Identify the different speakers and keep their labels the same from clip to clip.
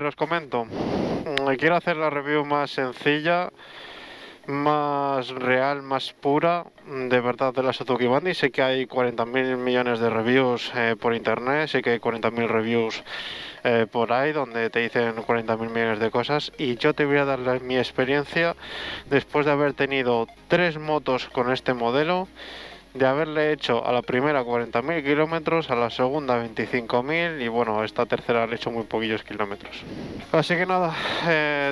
Speaker 1: Os comento, quiero hacer la review más sencilla, más real, más pura, de verdad, de la Suzuki Bandit. Sé que hay 40.000 millones de reviews por internet, sé que hay 40.000 reviews por ahí donde te dicen 40.000 millones de cosas, y yo te voy a dar mi experiencia después de haber tenido 3 motos con este modelo, de haberle hecho a la primera 40.000 kilómetros, a la segunda 25.000 y bueno, esta tercera le he hecho muy poquillos kilómetros. Así que nada,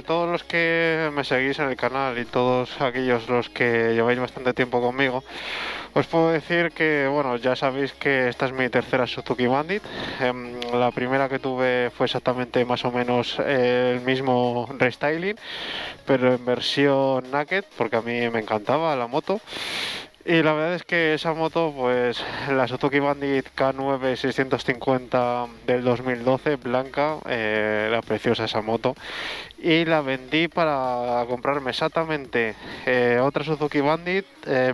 Speaker 1: todos los que me seguís en el canal y todos aquellos los que lleváis bastante tiempo conmigo, os puedo decir que, bueno, ya sabéis que esta es mi tercera Suzuki Bandit. La primera que tuve fue exactamente más o menos el mismo restyling, pero en versión naked, porque a mí me encantaba la moto. Y la verdad es que esa moto, pues la Suzuki Bandit K9 650 del 2012, blanca, era preciosa esa moto. Y la vendí para comprarme exactamente otra Suzuki Bandit,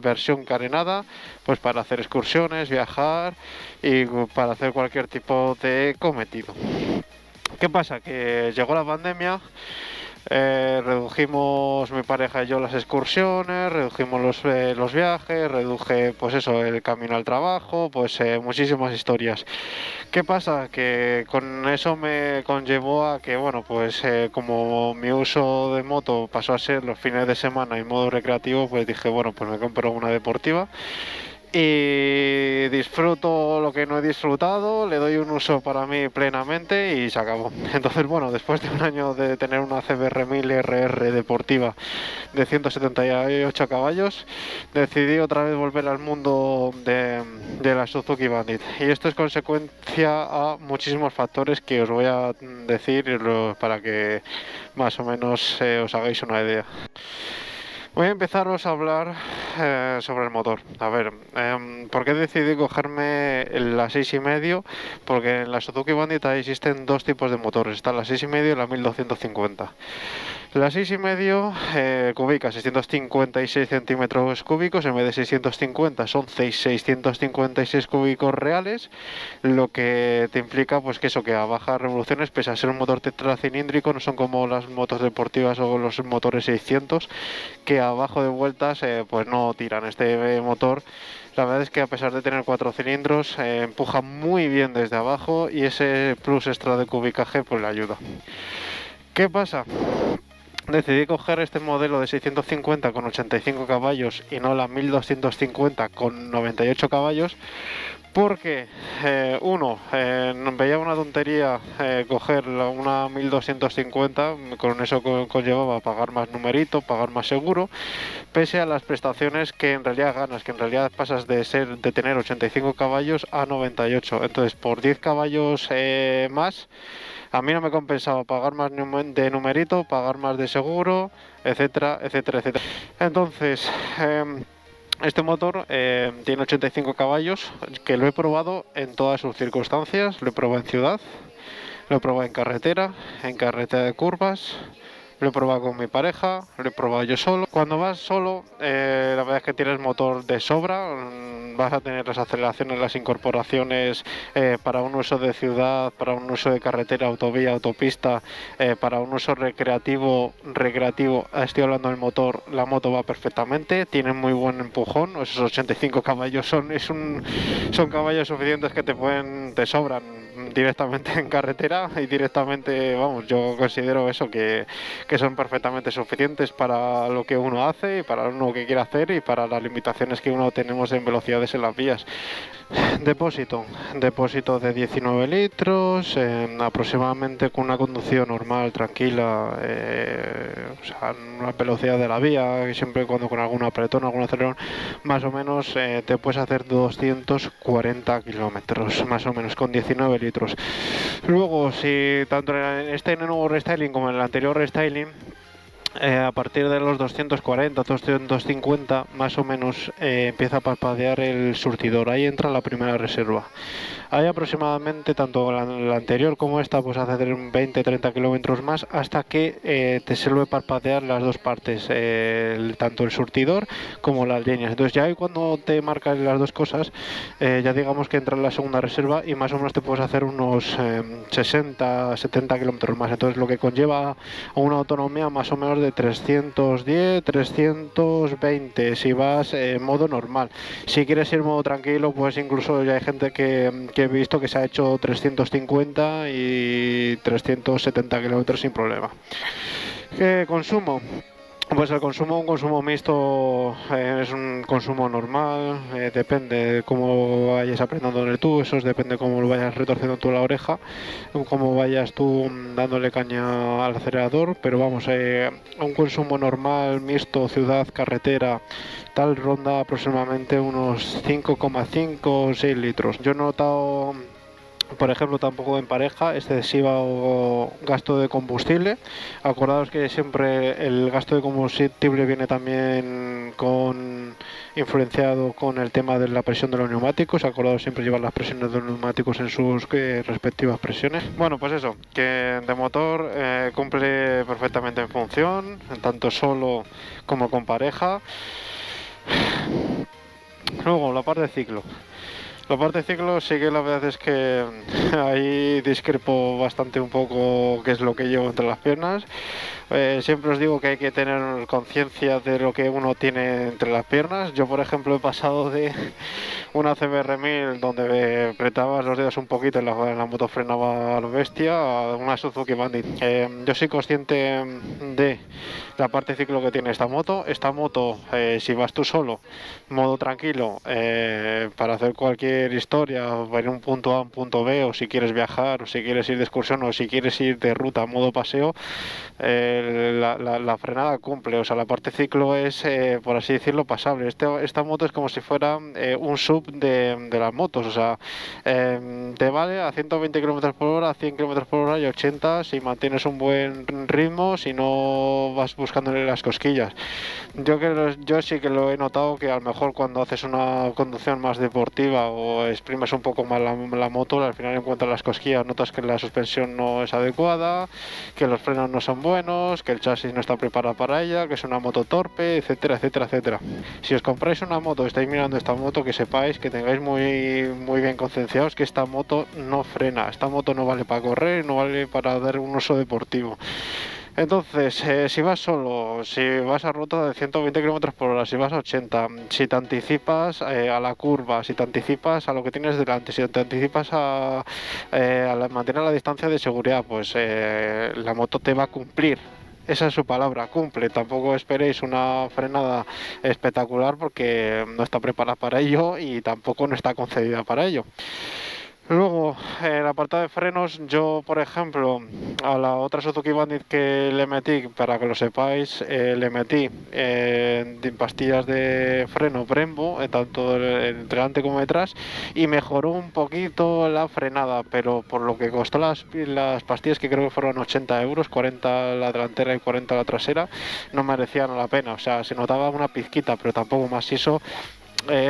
Speaker 1: versión carenada, pues para hacer excursiones, viajar y para hacer cualquier tipo de cometido. ¿Qué pasa? Que llegó la pandemia. Redujimos mi pareja y yo las excursiones, redujimos los viajes, reduje pues eso, el camino al trabajo, pues muchísimas historias. ¿Qué pasa? Que con eso me conllevó a que, bueno, pues como mi uso de moto pasó a ser los fines de semana en modo recreativo, pues dije, bueno, pues me compro una deportiva y disfruto lo que no he disfrutado, le doy un uso para mí plenamente y se acabó. Entonces, bueno, después de un año de tener una CBR 1000 RR deportiva de 178 caballos, decidí otra vez volver al mundo de la Suzuki Bandit. Y esto es consecuencia a muchísimos factores que os voy a decir para que más o menos os hagáis una idea. Voy a empezaros a hablar sobre el motor. A ver, ¿por qué decidí cogerme la 6,5? Porque en la Suzuki Bandit existen dos tipos de motores. Está la 6,5 y la 1250. La 6,5 cúbica 656 centímetros cúbicos, en vez de 650 son 656 cúbicos reales, lo que te implica pues que eso, que a bajas revoluciones, pese a ser un motor tetracilíndrico, no son como las motos deportivas o los motores 600, que abajo de vueltas pues no tiran. Este motor, la verdad es que a pesar de tener 4 cilindros, empuja muy bien desde abajo y ese plus extra de cubicaje pues le ayuda. ¿Qué pasa? Decidí coger este modelo de 650 con 85 caballos y no la 1250 con 98 caballos porque, veía una tontería coger una 1250, con eso conllevaba pagar más numerito, pagar más seguro, pese a las prestaciones que en realidad ganas, que en realidad pasas de tener 85 caballos a 98. Entonces, por 10 caballos más, a mí no me compensaba pagar más de numerito, pagar más de seguro, etcétera, etcétera, etcétera. Entonces, este motor tiene 85 caballos, que lo he probado en todas sus circunstancias. Lo he probado en ciudad, lo he probado en carretera de curvas, lo he probado con mi pareja, lo he probado yo solo. Cuando vas solo, la verdad es que tienes motor de sobra, vas a tener las aceleraciones, las incorporaciones para un uso de ciudad, para un uso de carretera, autovía, autopista, para un uso recreativo, estoy hablando del motor, la moto va perfectamente, tiene muy buen empujón, esos 85 caballos son caballos suficientes que te sobran directamente en carretera y directamente, vamos, yo considero eso, que son perfectamente suficientes para lo que uno hace y para uno que quiere hacer y para las limitaciones que uno tenemos en velocidades en las vías. Depósito de 19 litros, aproximadamente con una conducción normal, tranquila, o sea, una velocidad de la vía, siempre cuando con algún apretón, algún acelerón, más o menos te puedes hacer 240 kilómetros, más o menos, con 19 litros. Luego, si tanto en este nuevo restyling como en el anterior restyling, A partir de los 240, 250 más o menos empieza a parpadear el surtidor, ahí entra la primera reserva. Hay aproximadamente, tanto la anterior como esta, pues hace 20-30 kilómetros más hasta que te suele parpadear las dos partes, tanto el surtidor como las líneas. Entonces ya ahí cuando te marcas las dos cosas, ya digamos que entra en la segunda reserva y más o menos te puedes hacer unos 60-70 kilómetros más. Entonces lo que conlleva a una autonomía más o menos de 310, 320 si vas en modo normal. Si quieres ir en modo tranquilo, pues incluso ya hay gente que he visto que se ha hecho 350 y 370 kilómetros sin problema. ¿Qué consumo? Pues el consumo, un consumo mixto, es un consumo normal, depende de cómo vayas apretando en el tubo, eso depende de cómo lo vayas retorciendo tú la oreja, cómo vayas tú dándole caña al acelerador, pero vamos, un consumo normal, mixto, ciudad, carretera, tal ronda aproximadamente unos 5,5 o 6 litros. Yo he notado, por ejemplo, tampoco en pareja, excesivo gasto de combustible. Acordaos que siempre el gasto de combustible viene también influenciado con el tema de la presión de los neumáticos. Acordaos siempre llevar las presiones de los neumáticos en sus respectivas presiones. Bueno, pues eso, que de motor cumple perfectamente en función, tanto solo como con pareja. Luego, la parte de ciclo. La parte de ciclo sí que la verdad es que ahí discrepo bastante un poco qué es lo que llevo entre las piernas. Siempre os digo que hay que tener conciencia de lo que uno tiene entre las piernas. Yo, por ejemplo, he pasado de una CBR 1000 donde apretabas los dedos un poquito y la moto frenaba a lo bestia, a una Suzuki Bandit. Yo soy consciente de la parte de ciclo que tiene esta moto. Esta moto, si vas tú solo, modo tranquilo, para hacer cualquier historia, ir a un punto A, un punto B, o si quieres viajar, o si quieres ir de excursión, o si quieres ir de ruta, modo paseo, la frenada cumple. O sea, la parte ciclo es, por así decirlo, pasable. Esta moto es como si fuera un sub de las motos. O sea, te vale a 120 km por hora, a 100 km por hora y 80 si mantienes un buen ritmo, si no vas buscándole las cosquillas. Yo sí que lo he notado, que a lo mejor cuando haces una conducción más deportiva o exprimes un poco más la moto, al final encuentras las cosquillas, notas que la suspensión no es adecuada, que los frenos no son buenos, que el chasis no está preparado para ella, que es una moto torpe, etcétera, etcétera, etcétera. Si os compráis una moto, estáis mirando esta moto, que sepáis, que tengáis muy bien concienciados que esta moto no frena, esta moto no vale para correr, no vale para dar un uso deportivo. Entonces, si vas solo, si vas a ruta de 120 km por hora, si vas a 80, si te anticipas a la curva, si te anticipas a lo que tienes delante, si te anticipas mantener la distancia de seguridad, pues la moto te va a cumplir. Esa es su palabra, cumple. Tampoco esperéis una frenada espectacular porque no está preparada para ello y tampoco no está concebida para ello. Luego, en el apartado de frenos, yo, por ejemplo, a la otra Suzuki Bandit que le metí, para que lo sepáis, le metí pastillas de freno Brembo, tanto delante como detrás, y mejoró un poquito la frenada, pero por lo que costó las pastillas, que creo que fueron 80 euros, 40 la delantera y 40 la trasera, no merecían la pena. O sea, se notaba una pizquita, pero tampoco más eso.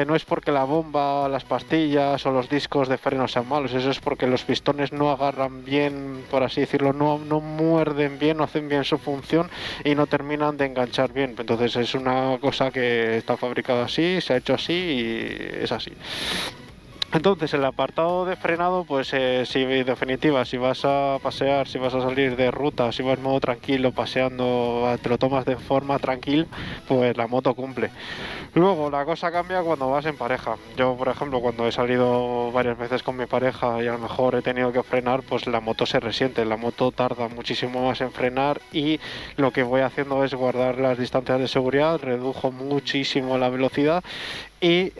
Speaker 1: No es porque la bomba, las pastillas o los discos de freno sean malos, eso es porque los pistones no agarran bien, por así decirlo, no muerden bien, no hacen bien su función y no terminan de enganchar bien. Entonces es una cosa que está fabricada así, se ha hecho así y es así. Entonces, el apartado de frenado, pues si en definitiva, si vas a pasear, si vas a salir de ruta, si vas en modo tranquilo, paseando, te lo tomas de forma tranquila, pues la moto cumple. Luego, la cosa cambia cuando vas en pareja. Yo, por ejemplo, cuando he salido varias veces con mi pareja y a lo mejor he tenido que frenar, pues la moto se resiente, la moto tarda muchísimo más en frenar y lo que voy haciendo es guardar las distancias de seguridad, redujo muchísimo la velocidad y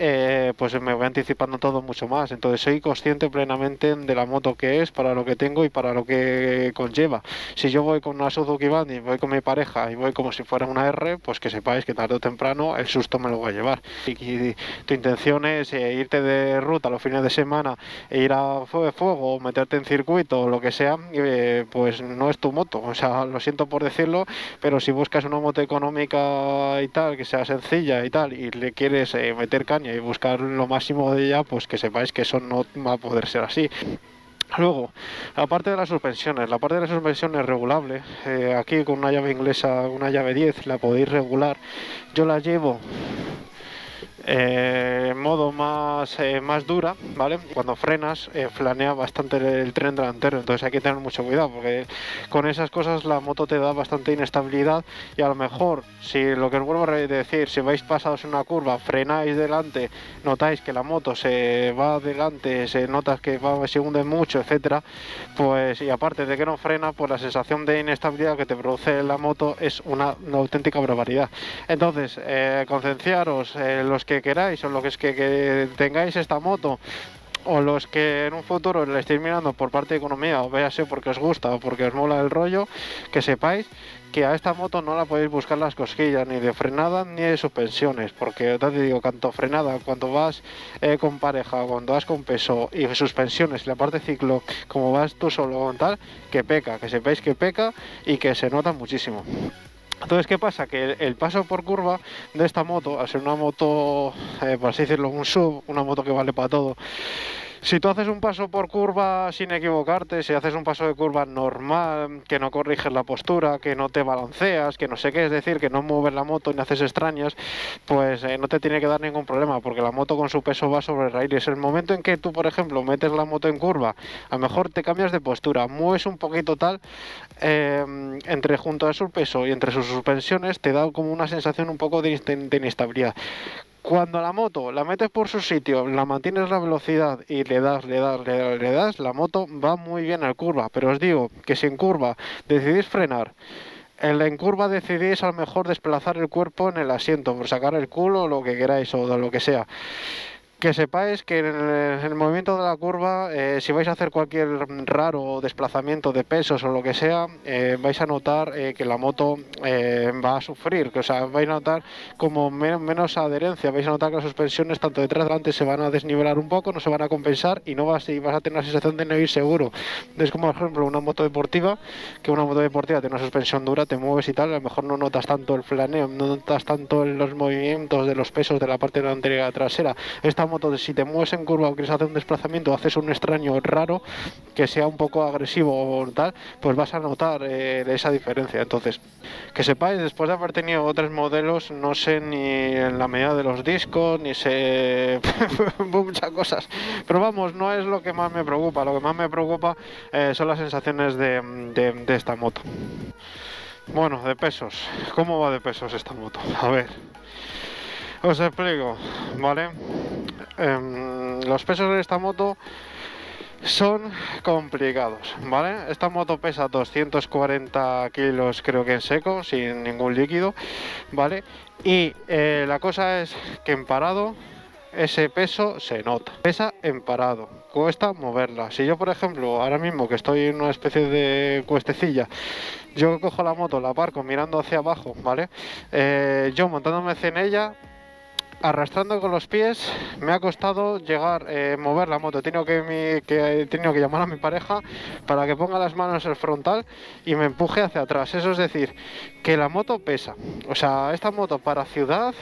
Speaker 1: pues me voy anticipando todo mucho más. Entonces soy consciente plenamente de la moto que es, para lo que tengo y para lo que conlleva. Si yo voy con una Suzuki Bandy, voy con mi pareja y voy como si fuera una R, pues que sepáis que tarde o temprano el susto me lo voy a llevar. Y tu intención es irte de ruta los fines de semana e ir a fuego o meterte en circuito o lo que sea, pues no es tu moto. O sea, lo siento por decirlo, pero si buscas una moto económica y tal, que sea sencilla y tal, y le quieres meter caña y buscar lo máximo de ella, pues que sepáis que eso no va a poder ser así. Luego, la parte de las suspensiones. La parte de las suspensiones es regulable. Aquí con una llave inglesa, una llave 10, la podéis regular. Yo la llevo en modo más dura, ¿vale? Cuando frenas, flanea bastante el tren delantero, entonces hay que tener mucho cuidado porque con esas cosas la moto te da bastante inestabilidad y a lo mejor, si lo que os vuelvo a decir, si vais pasados en una curva, frenáis delante, notáis que la moto se va adelante, se nota que se hunde mucho, etcétera, pues y aparte de que no frena, pues la sensación de inestabilidad que te produce la moto es una auténtica barbaridad. Entonces, concienciaros, los que queráis o los que tengáis esta moto o los que en un futuro le estéis mirando por parte de economía o véase porque os gusta o porque os mola el rollo, que sepáis que a esta moto no la podéis buscar las cosquillas ni de frenada ni de suspensiones, porque te digo, tanto frenada cuando vas con pareja, cuando vas con peso y suspensiones y la parte ciclo, como vas tú solo con tal, que peca, que sepáis que peca y que se nota muchísimo. Entonces, ¿qué pasa? Que el paso por curva de esta moto, al ser una moto, por así decirlo, un sub, una moto que vale para todo, si tú haces un paso por curva sin equivocarte, si haces un paso de curva normal, que no corriges la postura, que no te balanceas, que no sé qué, es decir, que no mueves la moto ni haces extrañas, pues no te tiene que dar ningún problema, porque la moto con su peso va sobre raíles. El momento en que tú, por ejemplo, metes la moto en curva, a lo mejor te cambias de postura, mueves un poquito tal, entre junto a su peso y entre sus suspensiones, te da como una sensación un poco de inestabilidad. Cuando la moto la metes por su sitio, la mantienes la velocidad y le das, la moto va muy bien en curva. Pero os digo que si en curva decidís frenar, en curva decidís a lo mejor desplazar el cuerpo en el asiento, por sacar el culo o lo que queráis o de lo que sea. Que sepáis que en el movimiento de la curva, si vais a hacer cualquier raro desplazamiento de pesos o lo que sea, vais a notar que la moto va a sufrir, que, o sea, vais a notar como menos adherencia, vais a notar que las suspensiones tanto detrás y delante se van a desnivelar un poco, no se van a compensar y no vas a tener la sensación de no ir seguro. Es como por ejemplo una moto deportiva, que una moto deportiva tiene una suspensión dura, te mueves y tal, a lo mejor no notas tanto el flaneo, no notas tanto los movimientos de los pesos de la parte delantera y la trasera. Esta moto, si te mueves en curva o quieres hacer un desplazamiento, haces un extraño raro que sea un poco agresivo o tal, pues vas a notar esa diferencia. Entonces, que sepáis, después de haber tenido otros modelos, no sé ni en la medida de los discos, ni sé muchas cosas, pero vamos, no es lo que más me preocupa. Lo que más me preocupa son las sensaciones de esta moto. Bueno, de pesos, ¿cómo va de pesos esta moto? A ver, os explico, ¿vale? Los pesos de esta moto son complicados, ¿vale? Esta moto pesa 240 kilos, creo que en seco, sin ningún líquido, ¿vale? Y la cosa es que en parado ese peso se nota. Pesa en parado, cuesta moverla. Si yo, por ejemplo, ahora mismo que estoy en una especie de cuestecilla, yo cojo la moto, la aparco mirando hacia abajo, ¿vale? Yo montándome en ella, arrastrando con los pies, me ha costado llegar, mover la moto. He tenido que llamar a mi pareja para que ponga las manos en el frontal y me empuje hacia atrás. Eso es decir, que la moto pesa. O sea, esta moto para ciudad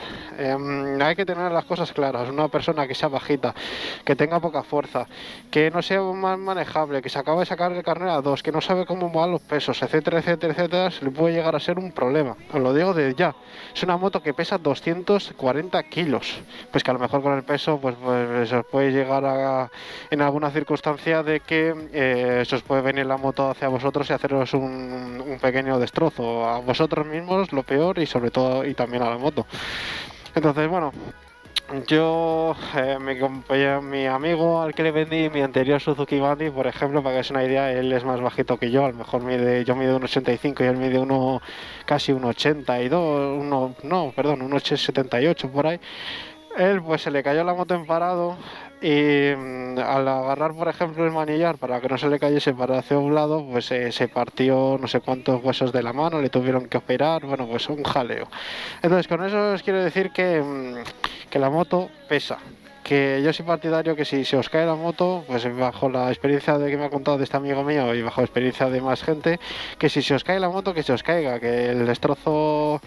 Speaker 1: hay que tener las cosas claras. Una persona que sea bajita, que tenga poca fuerza, que no sea más manejable, que se acaba de sacar el carnet a 2, que no sabe cómo van los pesos, etcétera, etcétera, etcétera, se le puede llegar a ser un problema. Os lo digo de ya. Es una moto que pesa 240 kilos. Pues que a lo mejor con el peso pues os puede llegar a, en alguna circunstancia de que se os puede venir la moto hacia vosotros y haceros un pequeño destrozo a vosotros mismos, lo peor, y sobre todo y también a la moto. Entonces, bueno, yo, mi amigo al que le vendí mi anterior Suzuki Bandy, por ejemplo, para que os una idea, él es más bajito que yo, a lo mejor yo mido 1,85 y él mide casi 1,82, un 1,78 por ahí. Él pues se le cayó la moto en parado y al agarrar por ejemplo el manillar para que no se le cayese para hacia un lado, pues se partió no sé cuántos huesos de la mano, le tuvieron que operar, bueno, pues un jaleo. Entonces con eso os quiero decir que la moto pesa. Que yo soy partidario que si se os cae la moto, pues bajo la experiencia de que me ha contado de este amigo mío y bajo la experiencia de más gente, que si se os cae la moto, que se os caiga, que el destrozo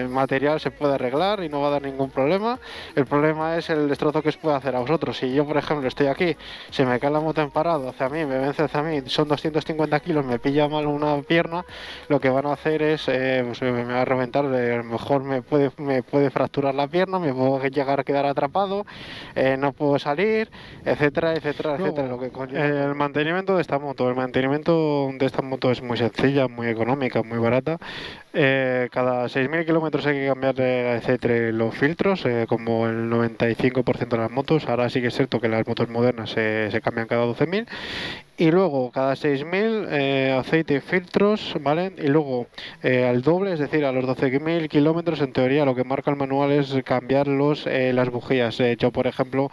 Speaker 1: material se puede arreglar y no va a dar ningún problema. El problema es el destrozo que os puede hacer a vosotros. Si yo, por ejemplo, estoy aquí, se me cae la moto en parado hacia mí, me vence hacia mí, son 250 kilos, me pilla mal una pierna, lo que van a hacer es, pues me va a reventar, a lo mejor me puede fracturar la pierna, me puedo llegar a quedar atrapado, no puedo salir, etcétera, etcétera, etcétera. Lo que el mantenimiento de esta moto, es muy sencilla, muy económica, muy barata. Cada 6.000 kilómetros hay que cambiarle aceite los filtros, como el 95% de las motos. Ahora sí que es cierto que las motos modernas se cambian cada 12.000. Y luego cada 6.000 aceite y filtros, ¿vale? Y luego al doble, es decir, a los 12.000 kilómetros, en teoría lo que marca el manual es cambiar las bujías. Yo, por ejemplo,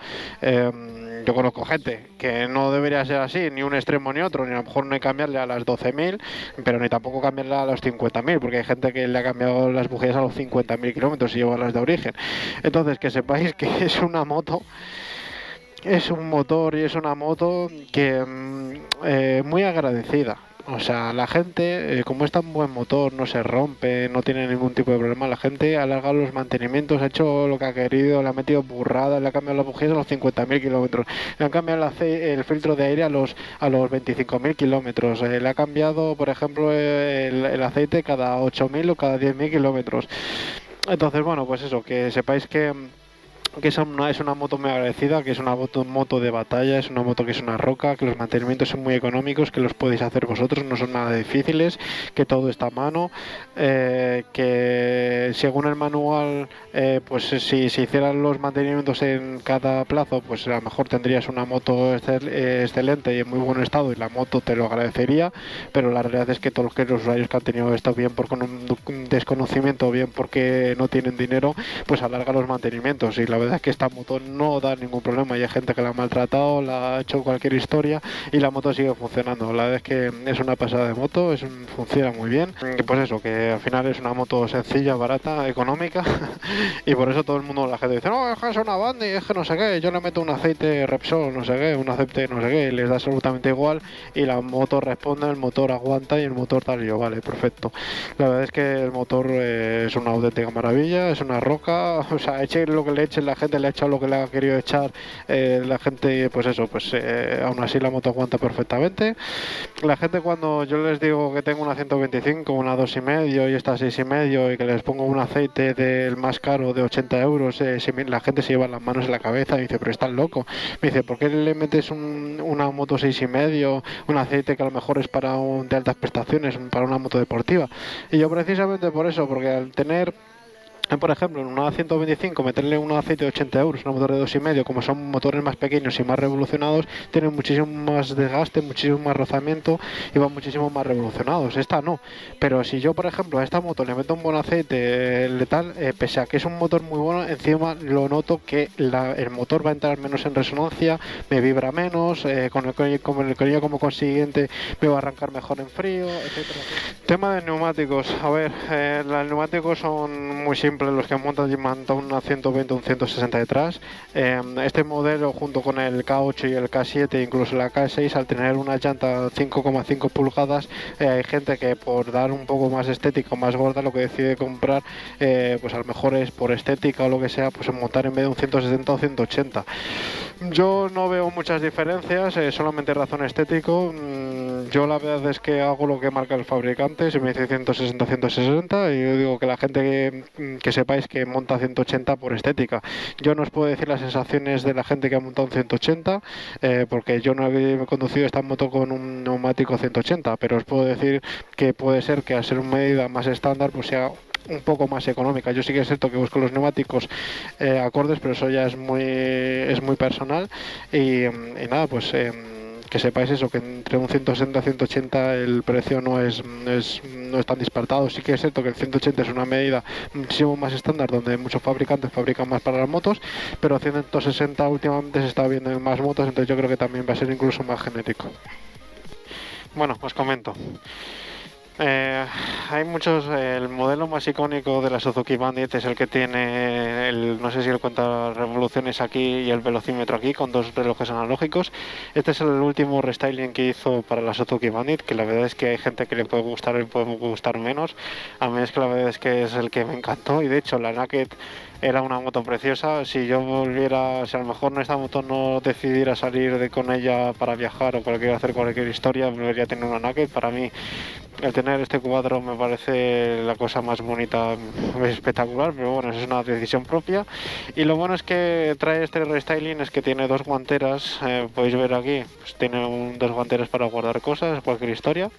Speaker 1: yo conozco gente que no debería ser así, ni un extremo ni otro, ni a lo mejor no hay que cambiarle a las 12.000, pero ni tampoco cambiarle a los 50.000, porque hay gente que le ha cambiado las bujías a los 50.000 kilómetros y lleva las de origen. Entonces, que sepáis que es una moto. Es un motor y es una moto que muy agradecida. O sea, la gente, como es tan buen motor, no se rompe, no tiene ningún tipo de problema, la gente ha alargado los mantenimientos, ha hecho lo que ha querido, le ha metido burradas, le ha cambiado las bujías a los 50.000 kilómetros, le han cambiado el filtro de aire a los 25.000 kilómetros, le ha cambiado, por ejemplo, el aceite cada 8.000 o cada 10.000 kilómetros. Entonces, bueno, pues eso, que sepáis que es una moto muy agradecida, que es una moto de batalla, es una moto que es una roca, que los mantenimientos son muy económicos, que los podéis hacer vosotros, no son nada difíciles, que todo está a mano, que según el manual, pues si se hicieran los mantenimientos en cada plazo, pues a lo mejor tendrías una moto excelente y en muy buen estado y la moto te lo agradecería, pero la realidad es que todos los usuarios que han tenido esto, bien por un desconocimiento, bien porque no tienen dinero, pues alarga los mantenimientos y la verdad es que esta moto no da ningún problema y hay gente que la ha maltratado, la ha hecho cualquier historia y la moto sigue funcionando. La verdad es que es una pasada de moto, funciona muy bien. Y pues eso, que al final es una moto sencilla, barata, económica y por eso todo el mundo, la gente dice, no, es que es una Bandi, es que no sé qué, yo le meto un aceite Repsol, no sé qué, un aceite no sé qué, y les da absolutamente igual y la moto responde, el motor aguanta y el motor tal y yo, vale, perfecto. La verdad es que el motor es una auténtica maravilla, es una roca, o sea, eche lo que le eche la gente, le ha echado lo que le ha querido echar, la gente, pues eso, pues aún así la moto aguanta perfectamente. La gente, cuando yo les digo que tengo una 125, una 2,5 y esta 6,5 y que les pongo un aceite del más caro de 80 euros, la gente se lleva las manos en la cabeza y dice, pero estás loco. Me dice, ¿por qué le metes una moto 6,5, un aceite que a lo mejor es de altas prestaciones, para una moto deportiva? Y yo precisamente por eso, porque al tener, por ejemplo, en una 125 meterle un aceite de 80 euros, un motor de 2,5, como son motores más pequeños y más revolucionados, tienen muchísimo más desgaste, muchísimo más rozamiento y van muchísimo más revolucionados. Esta no, pero si yo, por ejemplo, a esta moto le meto un buen aceite letal, pese a que es un motor muy bueno, encima lo noto que el motor va a entrar menos en resonancia, me vibra menos, con el conillo como consiguiente me va a arrancar mejor en frío, etcétera. Tema de neumáticos, a ver, los neumáticos son muy simples, los que montan una 120 o un 160 detrás. Este modelo, junto con el K8 y el K7, incluso la K6, al tener una llanta 5,5 pulgadas, hay gente que por dar un poco más estética o más gorda, lo que decide comprar, pues a lo mejor es por estética o lo que sea, pues montar en vez de un 170 o 180. Yo no veo muchas diferencias, solamente razón estético. Yo la verdad es que hago lo que marca el fabricante, si me dice 160, 160, y yo digo que la gente que sepáis que monta 180 por estética. Yo no os puedo decir las sensaciones de la gente que ha montado un 180, porque yo no he conducido esta moto con un neumático 180, pero os puedo decir que puede ser que al ser una medida más estándar, pues sea un poco más económica. Yo sí que es cierto que busco los neumáticos acordes, pero eso ya es muy personal y nada, pues que sepáis eso, que entre un 160 y 180 el precio no es tan disparatado. Sí que es cierto que el 180 es una medida muchísimo más estándar, donde muchos fabricantes fabrican más para las motos, pero 160 últimamente se está viendo en más motos, entonces yo creo que también va a ser incluso más genérico. Bueno, os comento. Hay muchos, el modelo más icónico de la Suzuki Bandit es el que tiene no sé si el cuenta revoluciones aquí y el velocímetro aquí con dos relojes analógicos. Este es el último restyling que hizo para la Suzuki Bandit, que la verdad es que hay gente que le puede gustar y puede gustar menos. A mí es que la verdad es que es el que me encantó, y de hecho la Naked era una moto preciosa. Si yo volviera, si a lo mejor en esta moto no decidiera salir con ella para viajar o hacer cualquier historia, volvería a tener una Naked. Para mí el tener este cuadro me parece la cosa más bonita, espectacular, pero bueno, es una decisión propia. Y lo bueno es que trae este restyling, es que tiene dos guanteras, podéis ver aquí, pues tiene dos guanteras para guardar cosas, cualquier historia.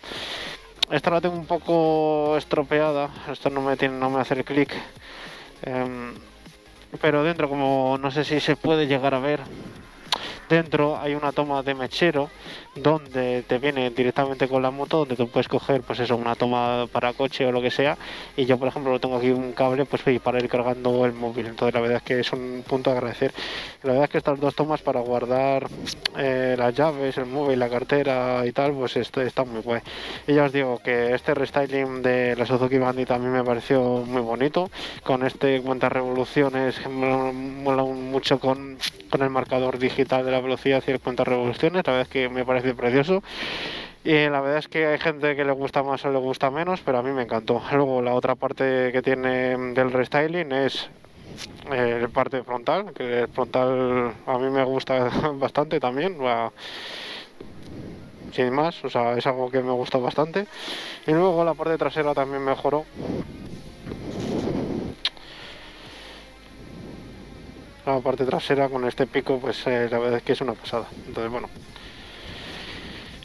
Speaker 1: Esta la tengo un poco estropeada, esto no me hace el clic. Pero dentro, como no sé si se puede llegar a ver, dentro hay una toma de mechero donde te viene directamente con la moto, donde tú puedes coger pues eso, una toma para coche o lo que sea, y yo por ejemplo lo tengo aquí un cable pues para ir cargando el móvil. Entonces la verdad es que es un punto a agradecer. La verdad es que estas dos tomas para guardar las llaves, el móvil, la cartera y tal, pues está muy guay. Y ya os digo que este restyling de la Suzuki Bandit a mí me pareció muy bonito, con este cuentas revoluciones, me mola mucho con el marcador digital de la velocidad y el cuentas revoluciones. La verdad es que me parece precioso, y la verdad es que hay gente que le gusta más o le gusta menos, pero a mí me encantó. Luego la otra parte que tiene del restyling es la parte frontal, que el frontal a mí me gusta bastante también, sin más, o sea, es algo que me gusta bastante. Y luego la parte trasera también mejoró. La parte trasera con este pico, pues la verdad es que es una pasada. Entonces, bueno,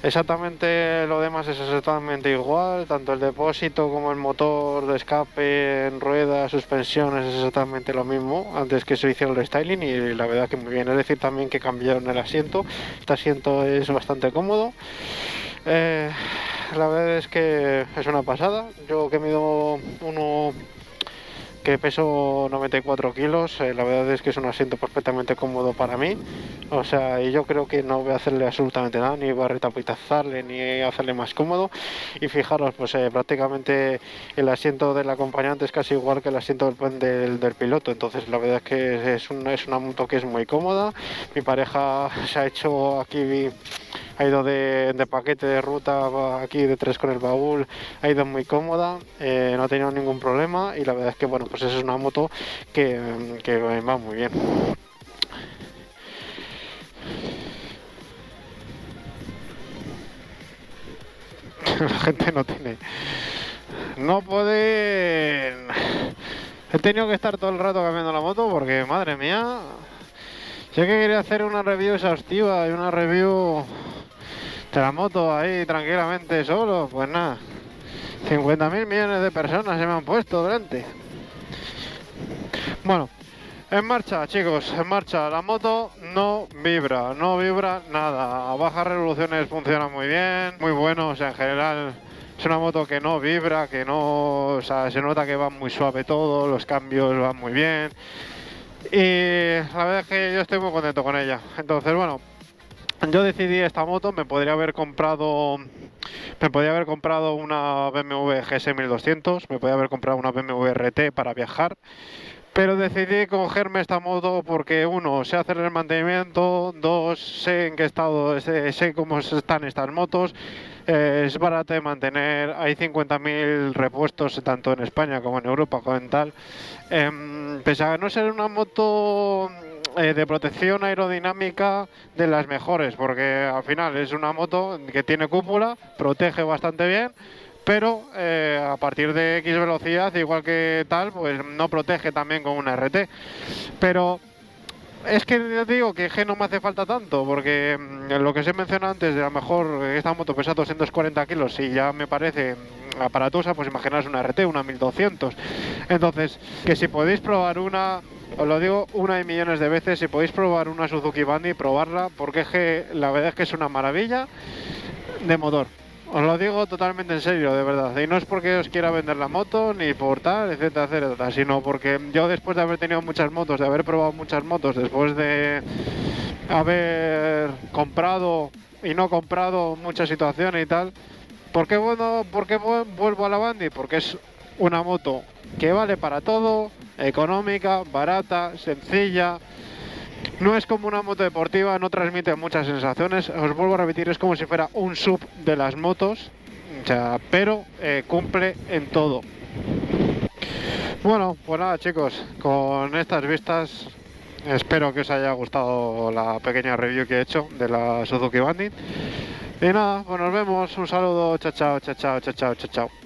Speaker 1: exactamente lo demás es exactamente igual, tanto el depósito como el motor de escape, en ruedas, suspensiones, es exactamente lo mismo antes que se hiciera el restyling, y la verdad que muy bien. Es decir, también que cambiaron el asiento. Este asiento es bastante cómodo. La verdad es que es una pasada. Yo que mido que peso 94 kilos, la verdad es que es un asiento perfectamente cómodo para mí, o sea, y yo creo que no voy a hacerle absolutamente nada, ni voy a retapizarle, ni hacerle más cómodo. Y fijaros, pues prácticamente el asiento del acompañante es casi igual que el asiento del piloto, entonces la verdad es que es una moto que es muy cómoda. Mi pareja se ha hecho aquí, ha ido de paquete de ruta aquí de 3 con el baúl, ha ido muy cómoda, no ha tenido ningún problema, y la verdad es que bueno, pues es una moto que va muy bien. La gente no tiene, no pueden. He tenido que estar todo el rato cambiando la moto porque madre mía, sé que quería hacer una review exhaustiva y una review de la moto ahí tranquilamente solo, pues nada, 50.000 millones de personas se me han puesto delante. Bueno, en marcha, chicos, en marcha. La moto no vibra nada. A bajas revoluciones funciona muy bien, muy bueno, o sea, en general es una moto que no vibra, que no, o sea, se nota que va muy suave todo, los cambios van muy bien, y la verdad es que yo estoy muy contento con ella. Entonces, bueno, yo decidí esta moto, me podría haber comprado una BMW GS 1200, me podría haber comprado una BMW RT para viajar, pero decidí cogerme esta moto porque uno, sé hacer el mantenimiento, dos, sé en qué estado, sé cómo están estas motos, es barata de mantener, hay 50.000 repuestos tanto en España como en Europa como en tal. Pese a no ser una moto de protección aerodinámica de las mejores, porque al final es una moto que tiene cúpula, protege bastante bien, pero a partir de X velocidad, igual que tal, pues no protege también con una RT. Pero Es que ya te digo que G no me hace falta tanto, porque lo que os he mencionado antes, de a lo mejor esta moto pesa 240 kilos y ya me parece aparatosa, pues imaginaos una RT, una 1200. Entonces, que si podéis probar una, os lo digo una y millones de veces, si podéis probar una Suzuki Bandy, probarla, porque G la verdad es que es una maravilla de motor. Os lo digo totalmente en serio, de verdad. Y no es porque os quiera vender la moto, ni por tal, etcétera, etcétera, sino porque yo después de haber tenido muchas motos, de haber probado muchas motos, después de haber comprado y no comprado muchas situaciones y tal, ¿por qué vuelvo a la Bandy? Porque es una moto que vale para todo, económica, barata, sencilla. No es como una moto deportiva, no transmite muchas sensaciones. Os vuelvo a repetir, es como si fuera un sub de las motos, o sea, pero cumple en todo. Bueno, pues nada chicos, con estas vistas espero que os haya gustado la pequeña review que he hecho de la Suzuki Bandit. Y nada, pues nos vemos, un saludo, chao, chao, chao, chao, chao, chao, chao.